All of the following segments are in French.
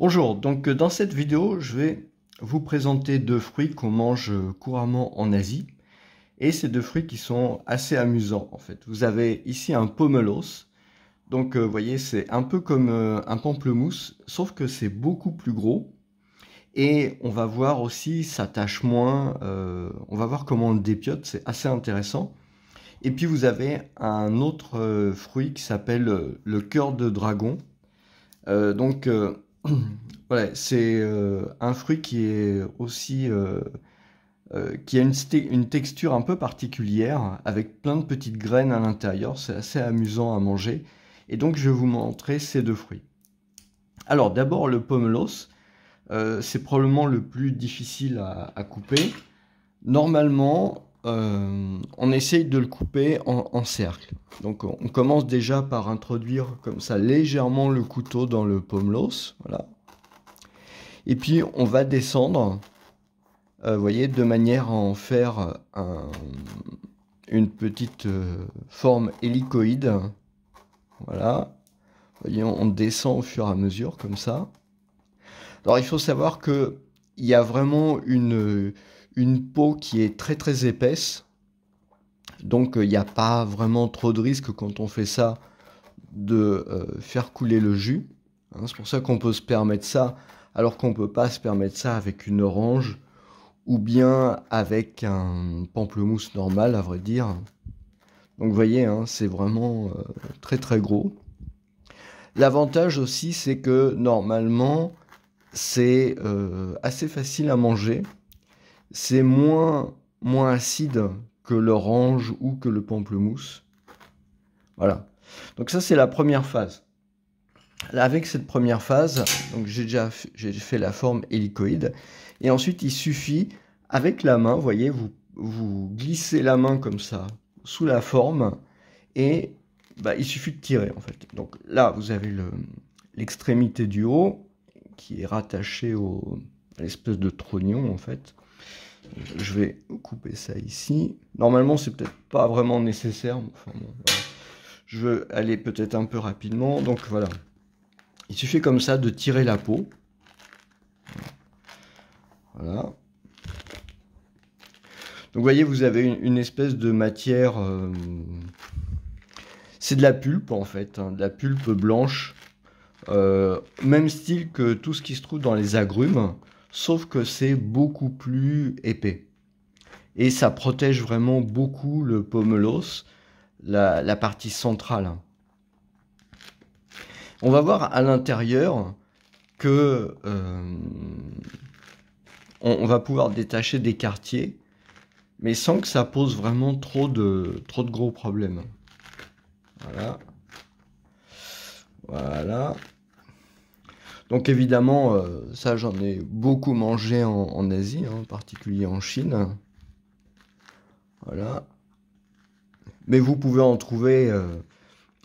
Bonjour, donc dans cette vidéo, je vais vous présenter deux fruits qu'on mange couramment en Asie. Et ces deux fruits qui sont assez amusants en fait. Vous avez ici un pomelos. Donc vous voyez, c'est un peu comme un pamplemousse, sauf que c'est beaucoup plus gros. Et on va voir aussi, ça tâche moins. On va voir comment on le dépiote, c'est assez intéressant. Et puis vous avez un autre fruit qui s'appelle le cœur de dragon. Donc voilà, c'est un fruit qui est aussi qui a une texture un peu particulière avec plein de petites graines à l'intérieur. C'est assez amusant à manger. Et donc je vais vous montrer ces deux fruits. Alors d'abord le pomelos, c'est probablement le plus difficile à couper. Normalement, on essaye de le couper en cercle. Donc on commence déjà par introduire comme ça légèrement le couteau dans le pomelos. Voilà. Et puis on va descendre, vous voyez, de manière à en faire une petite forme hélicoïde. Voilà. Vous voyez, on descend au fur et à mesure comme ça. Alors il faut savoir que il y a vraiment une peau qui est très très épaisse. Donc il n'y a pas vraiment trop de risque quand on fait ça de faire couler le jus. Hein, c'est pour ça qu'on peut se permettre ça, alors qu'on ne peut pas se permettre ça avec une orange ou bien avec un pamplemousse normal, à vrai dire. Donc vous voyez, hein, c'est vraiment très très gros. L'avantage aussi, c'est que normalement, c'est assez facile à manger. C'est moins acide que l'orange ou que le pamplemousse. Voilà. Donc ça, c'est la première phase. Là, avec cette première phase, donc j'ai fait la forme hélicoïde. Et ensuite, il suffit, avec la main, vous voyez, vous glissez la main comme ça, sous la forme, et bah, il suffit de tirer, en fait. Donc là, vous avez l'extrémité du haut, qui est rattachée à l'espèce de trognon, en fait. Je vais couper ça ici. Normalement, c'est peut-être pas vraiment nécessaire. Enfin, bon, voilà. Je veux aller peut-être un peu rapidement. Donc voilà. Il suffit comme ça de tirer la peau. Voilà. Donc vous voyez, vous avez une espèce de matière. C'est de la pulpe en fait. Hein, de la pulpe blanche. Même style que tout ce qui se trouve dans les agrumes. Sauf que c'est beaucoup plus épais. Et ça protège vraiment beaucoup le pomelos, la partie centrale. On va voir à l'intérieur que on va pouvoir détacher des quartiers, mais sans que ça pose vraiment trop de gros problèmes. Voilà. Voilà. Donc évidemment, ça j'en ai beaucoup mangé en Asie, hein, en particulier en Chine. Voilà. Mais vous pouvez en trouver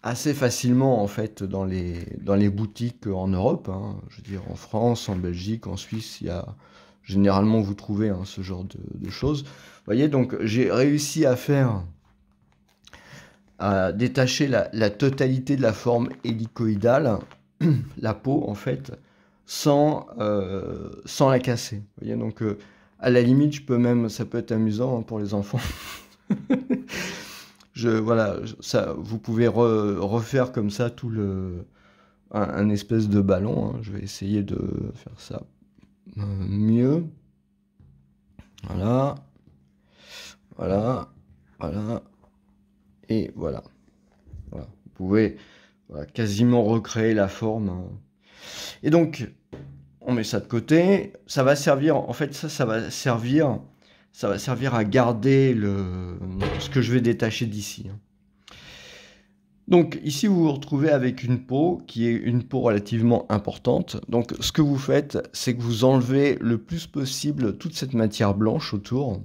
assez facilement en fait dans les boutiques en Europe. Hein. Je veux dire en France, en Belgique, en Suisse, il y a généralement vous trouvez hein, ce genre de choses. Vous voyez, donc j'ai réussi à détacher la totalité de la forme hélicoïdale, la peau en fait, sans la casser. Vous voyez, donc à la limite, ça peut être amusant hein, pour les enfants. Voilà, ça, vous pouvez refaire comme ça un espèce de ballon. Hein. Je vais essayer de faire ça mieux. Voilà, voilà, voilà, et voilà. Voilà. Vous pouvez voilà, quasiment recréer la forme. Hein. Et donc, on met ça de côté. Ça va servir, en fait, ça va servir à garder ce que je vais détacher d'ici. Hein. Donc ici, vous vous retrouvez avec une peau qui est une peau relativement importante. Donc ce que vous faites, c'est que vous enlevez le plus possible toute cette matière blanche autour.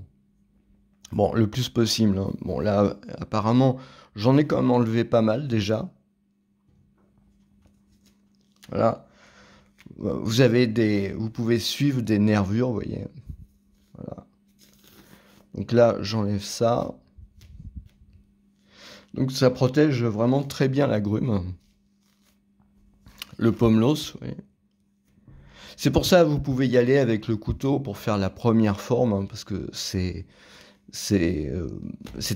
Bon, le plus possible. Hein. Bon, là, apparemment, j'en ai quand même enlevé pas mal déjà. Voilà. Vous pouvez suivre des nervures, vous voyez. Voilà. Donc là, j'enlève ça. Donc ça protège vraiment très bien l'agrume. Le pomelos, oui. C'est pour ça que vous pouvez y aller avec le couteau pour faire la première forme, hein, parce que c'est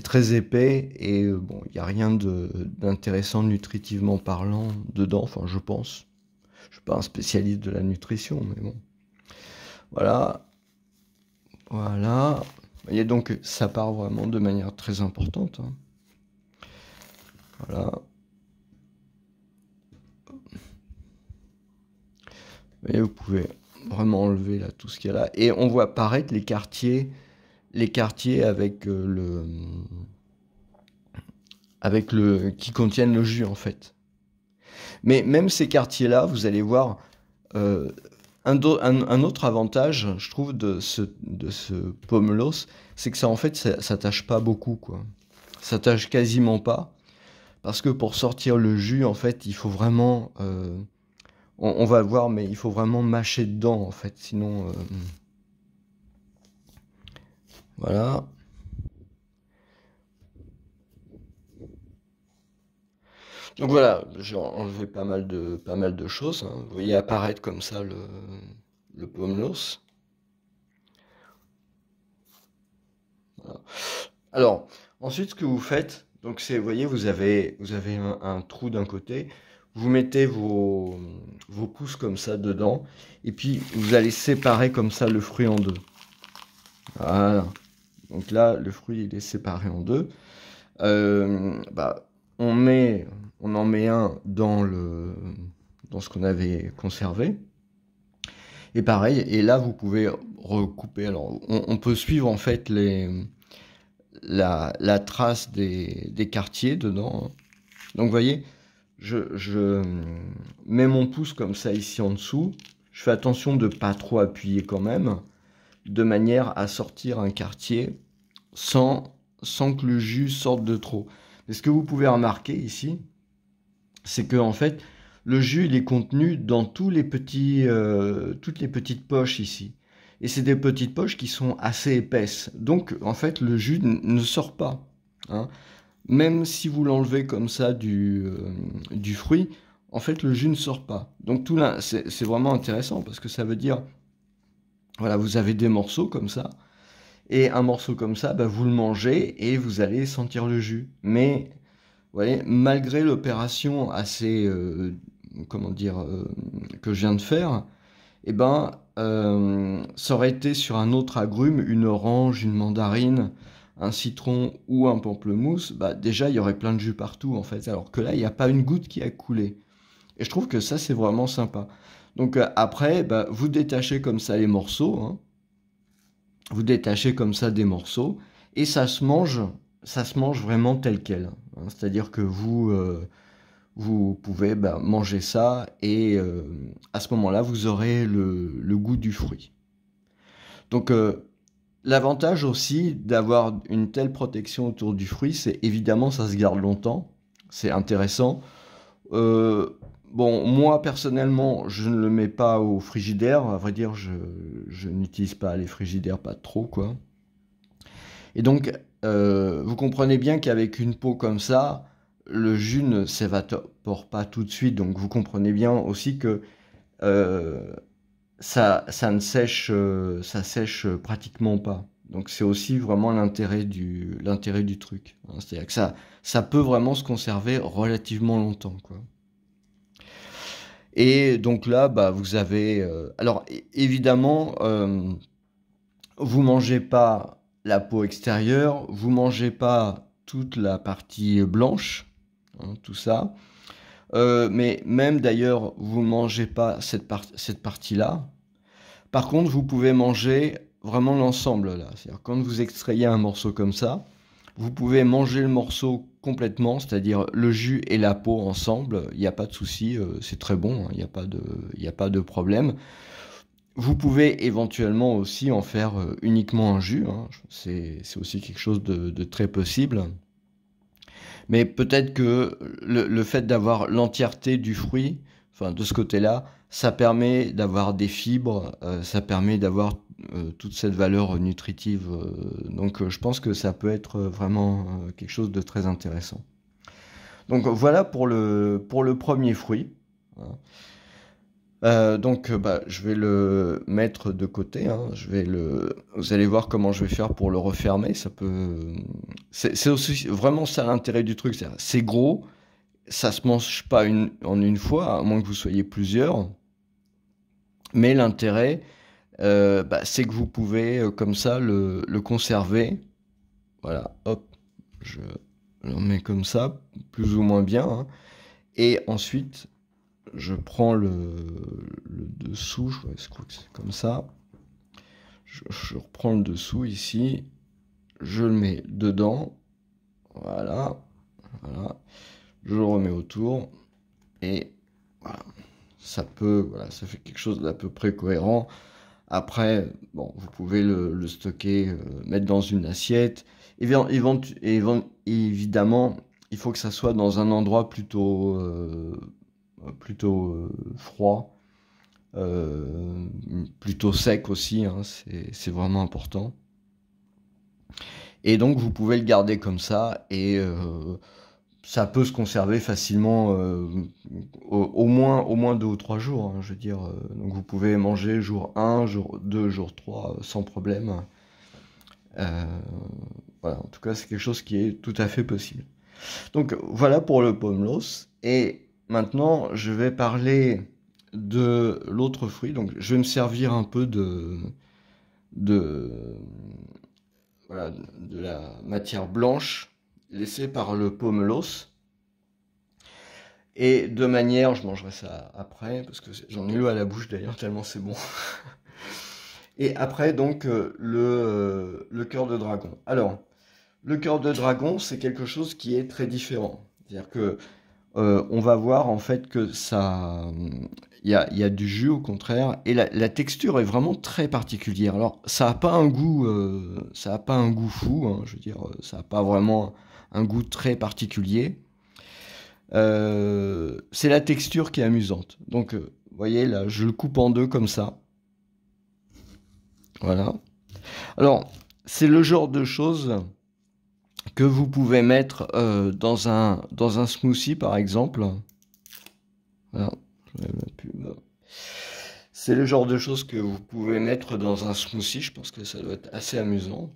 très épais et bon, il n'y a rien d'intéressant nutritivement parlant dedans, enfin je pense. Je suis pas un spécialiste de la nutrition, mais bon. Voilà, voilà. Vous voyez donc, ça part vraiment de manière très importante, hein. Voilà. Vous voyez, vous pouvez vraiment enlever là tout ce qu'il y a là. Et on voit apparaître les quartiers avec qui contiennent le jus en fait. Mais même ces quartiers-là, vous allez voir, un autre avantage, je trouve, de ce pomelos, c'est que ça, en fait, ça tâche pas beaucoup, quoi. Ça tâche quasiment pas, parce que pour sortir le jus, en fait, il faut vraiment, on va le voir, mais il faut vraiment mâcher dedans, en fait, sinon, voilà. Donc voilà, j'ai enlevé pas mal de choses, hein. Vous voyez apparaître comme ça le pomelos. Voilà. Alors, ensuite, ce que vous faites, donc c'est, vous voyez, vous avez un trou d'un côté, vous mettez vos pouces comme ça dedans, et puis vous allez séparer comme ça le fruit en deux. Voilà. Donc là, le fruit, il est séparé en deux. Bah, on en met un dans ce qu'on avait conservé. Et pareil, et là, vous pouvez recouper. Alors, on peut suivre en fait la trace des quartiers dedans, hein. Donc, vous voyez, je mets mon pouce comme ça ici en dessous. Je fais attention de pas trop appuyer quand même, de manière à sortir un quartier sans que le jus sorte de trop. Et ce que vous pouvez remarquer ici, c'est que en fait, le jus il est contenu dans toutes les petites poches ici. Et c'est des petites poches qui sont assez épaisses. Donc en fait, le jus ne sort pas, hein. Même si vous l'enlevez comme ça du fruit, en fait, le jus ne sort pas. Donc tout là, c'est vraiment intéressant parce que ça veut dire, voilà, vous avez des morceaux comme ça. Et un morceau comme ça, bah, vous le mangez et vous allez sentir le jus. Mais, vous voyez, malgré l'opération assez, comment dire, que je viens de faire, eh ben, ça aurait été sur un autre agrume, une orange, une mandarine, un citron ou un pamplemousse, bah, déjà, il y aurait plein de jus partout, en fait. Alors que là, il n'y a pas une goutte qui a coulé. Et je trouve que ça, c'est vraiment sympa. Donc après, bah, vous détachez comme ça les morceaux, hein. Vous détachez comme ça des morceaux et ça se mange vraiment tel quel, hein. C'est-à-dire que vous pouvez bah, manger ça et à ce moment-là, vous aurez le goût du fruit. Donc l'avantage aussi d'avoir une telle protection autour du fruit, c'est évidemment ça se garde longtemps, c'est intéressant. Euh, bon, moi personnellement, je ne le mets pas au frigidaire. À vrai dire, je n'utilise pas les frigidaires, pas trop, quoi. Et donc, vous comprenez bien qu'avec une peau comme ça, le jus ne s'évapore pas tout de suite. Donc, vous comprenez bien aussi que euh, ça ne sèche, ça sèche pratiquement pas. Donc, c'est aussi vraiment l'intérêt du truc, hein. C'est-à-dire que ça peut vraiment se conserver relativement longtemps, quoi. Et donc là, bah, vous avez... alors évidemment, vous mangez pas la peau extérieure, vous mangez pas toute la partie blanche, hein, tout ça. Mais même d'ailleurs, vous mangez pas cette partie-là. Par contre, vous pouvez manger vraiment l'ensemble là. C'est-à-dire quand vous extrayez un morceau comme ça, vous pouvez manger le morceau complètement, c'est-à-dire le jus et la peau ensemble, il n'y a pas de souci, c'est très bon, hein, il y a pas de problème. Vous pouvez éventuellement aussi en faire uniquement un jus, hein, c'est aussi quelque chose de très possible. Mais peut-être que le fait d'avoir l'entièreté du fruit, enfin de ce côté-là, ça permet d'avoir des fibres, ça permet d'avoir toute cette valeur nutritive. Donc je pense que ça peut être vraiment quelque chose de très intéressant. Donc voilà pour le premier fruit, hein. Je vais le mettre de côté, hein. Vous allez voir comment je vais faire pour le refermer. C'est aussi vraiment ça l'intérêt du truc. C'est gros, ça se mange pas en une fois, à moins que vous soyez plusieurs. Mais l'intérêt, c'est que vous pouvez comme ça le conserver. Voilà, hop, je le mets comme ça, plus ou moins bien, hein. Et ensuite, je prends le dessous, je crois que c'est comme ça. Je reprends le dessous ici, je le mets dedans, voilà, voilà. Je le remets autour, et voilà. Voilà, ça fait quelque chose d'à peu près cohérent. Après, bon, vous pouvez le stocker, mettre dans une assiette. Évidemment, il faut que ça soit dans un endroit plutôt froid, plutôt sec aussi, hein, c'est vraiment important. Et donc vous pouvez le garder comme ça, et ça peut se conserver facilement, au moins 2 ou 3 jours, hein, je veux dire. Donc vous pouvez manger jour 1, jour 2, jour 3, sans problème. Voilà, en tout cas c'est quelque chose qui est tout à fait possible. Donc voilà pour le pomelos. Et maintenant je vais parler de l'autre fruit. Donc je vais me servir un peu de, voilà, de la matière blanche laissée par le pomelos. Et de manière, je mangerai ça après, parce que j'en ai eu à la bouche d'ailleurs, tellement c'est bon. Et après, donc, le cœur de dragon. Alors, le cœur de dragon, c'est quelque chose qui est très différent. C'est-à-dire que on va voir en fait que ça, il y a du jus au contraire, et la texture est vraiment très particulière. Alors, ça a pas un goût, fou, hein, je veux dire, ça a pas vraiment un goût très particulier. C'est la texture qui est amusante. Donc, vous voyez là, je le coupe en deux comme ça. Voilà. Alors, c'est le genre de choses que vous pouvez mettre dans un smoothie, par exemple. Voilà. C'est le genre de choses que vous pouvez mettre dans un smoothie. Je pense que ça doit être assez amusant.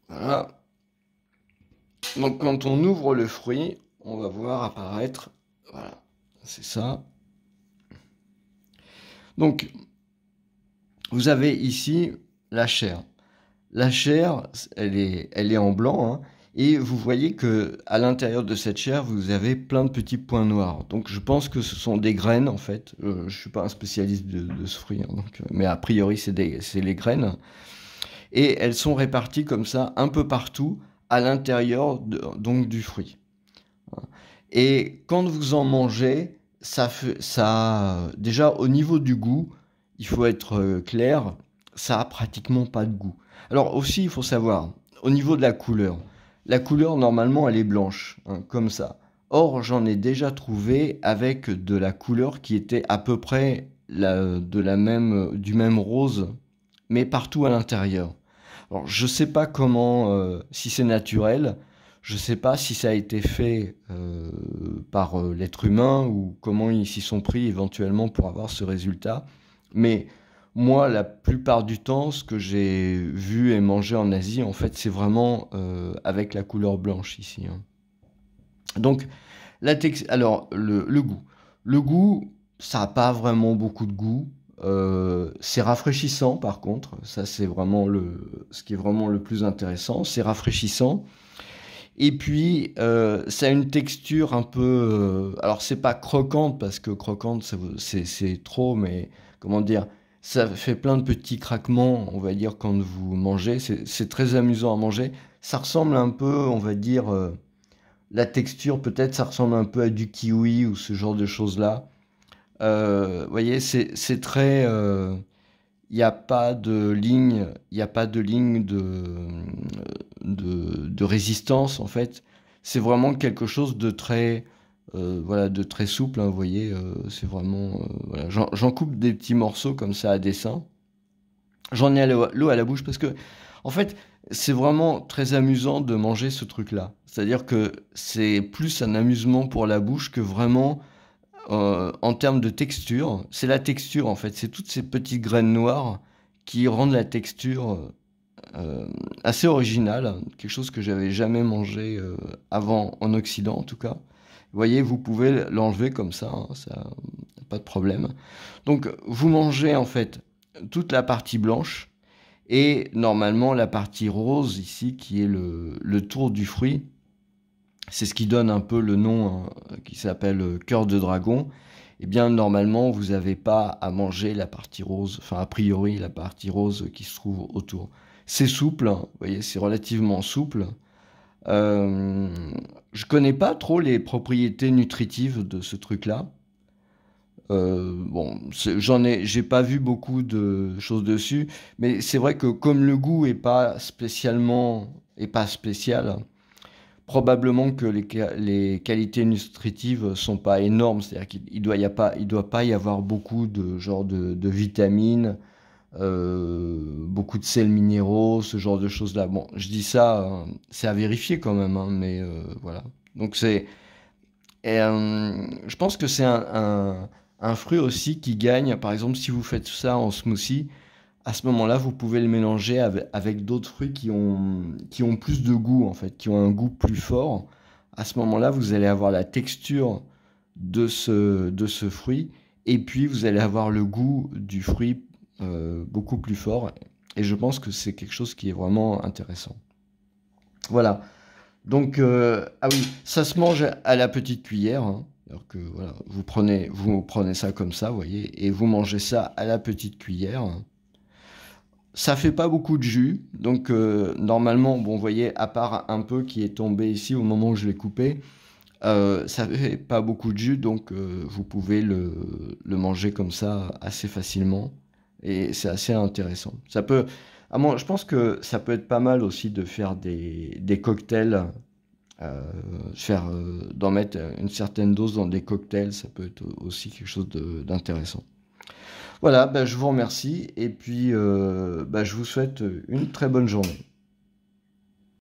Voilà. Donc, quand on ouvre le fruit, on va voir apparaître, voilà, c'est ça. Donc, vous avez ici la chair. La chair, elle est en blanc, hein, et vous voyez que à l'intérieur de cette chair, vous avez plein de petits points noirs. Donc, je pense que ce sont des graines, en fait. Je suis pas un spécialiste de ce fruit, hein, donc, mais a priori, c'est les graines. Et elles sont réparties comme ça, un peu partout, à l'intérieur donc du fruit. Et quand vous en mangez, déjà au niveau du goût, il faut être clair, ça a pratiquement pas de goût. Alors aussi, il faut savoir, au niveau de la couleur normalement elle est blanche, hein, comme ça. Or, j'en ai déjà trouvé avec de la couleur qui était à peu près du même rose, mais partout à l'intérieur. Alors, je sais pas comment, si c'est naturel, je sais pas si ça a été fait par l'être humain ou comment ils s'y sont pris éventuellement pour avoir ce résultat. Mais moi, la plupart du temps, ce que j'ai vu et mangé en Asie, en fait, c'est vraiment avec la couleur blanche ici, hein. Donc, alors, le goût. Le goût, ça n'a pas vraiment beaucoup de goût. C'est rafraîchissant par contre, ça c'est vraiment ce qui est vraiment le plus intéressant, c'est rafraîchissant. Et puis ça a une texture un peu, alors c'est pas croquante parce que croquante c'est trop, mais comment dire, ça fait plein de petits craquements, on va dire quand vous mangez, c'est très amusant à manger. Ça ressemble un peu, on va dire, la texture peut-être ça ressemble un peu à du kiwi ou ce genre de choses là. Vous voyez, c'est très. Il n'y a pas de ligne, il n'y a pas de ligne de résistance en fait. C'est vraiment quelque chose de très, voilà, de très souple, hein, vous voyez. C'est vraiment, voilà. J'en coupe des petits morceaux comme ça à dessein. J'en ai l'eau à la bouche parce que, en fait, c'est vraiment très amusant de manger ce truc-là. C'est-à-dire que c'est plus un amusement pour la bouche que vraiment en termes de texture. C'est la texture en fait, c'est toutes ces petites graines noires qui rendent la texture assez originale, quelque chose que j'avais jamais mangé avant en Occident en tout cas. Vous voyez, vous pouvez l'enlever comme ça, hein, ça pas de problème. Donc vous mangez en fait toute la partie blanche et normalement la partie rose ici qui est le tour du fruit. C'est ce qui donne un peu le nom hein, qui s'appelle cœur de dragon. Eh bien normalement vous n'avez pas à manger la partie rose, enfin a priori la partie rose qui se trouve autour. C'est souple, hein, vous voyez, c'est relativement souple. Euh, je connais pas trop les propriétés nutritives de ce truc-là. Bon, j'ai pas vu beaucoup de choses dessus, mais c'est vrai que comme le goût est pas spécial, probablement que les qualités nutritives sont pas énormes. C'est-à-dire il doit pas y avoir beaucoup de genre de vitamines, beaucoup de sels minéraux, ce genre de choses-là. Bon, je dis ça, c'est à vérifier quand même, hein, mais voilà. Donc je pense que c'est un fruit aussi qui gagne. Par exemple, si vous faites ça en smoothie, à ce moment-là, vous pouvez le mélanger avec d'autres fruits qui ont plus de goût, en fait, qui ont un goût plus fort. À ce moment-là, vous allez avoir la texture de ce fruit, et puis vous allez avoir le goût du fruit beaucoup plus fort. Et je pense que c'est quelque chose qui est vraiment intéressant. Voilà. Donc, ah oui, ça se mange à la petite cuillère, hein. Alors que voilà, vous prenez ça comme ça, vous voyez, et vous mangez ça à la petite cuillère. Ça fait pas beaucoup de jus, donc normalement, bon, vous voyez, à part un peu qui est tombé ici au moment où je l'ai coupé, ça fait pas beaucoup de jus, donc vous pouvez le manger comme ça assez facilement, et c'est assez intéressant. Je pense que ça peut être pas mal aussi de faire des cocktails, d'en mettre une certaine dose dans des cocktails, ça peut être aussi quelque chose d'intéressant. Voilà, bah, je vous remercie et puis bah, je vous souhaite une très bonne journée.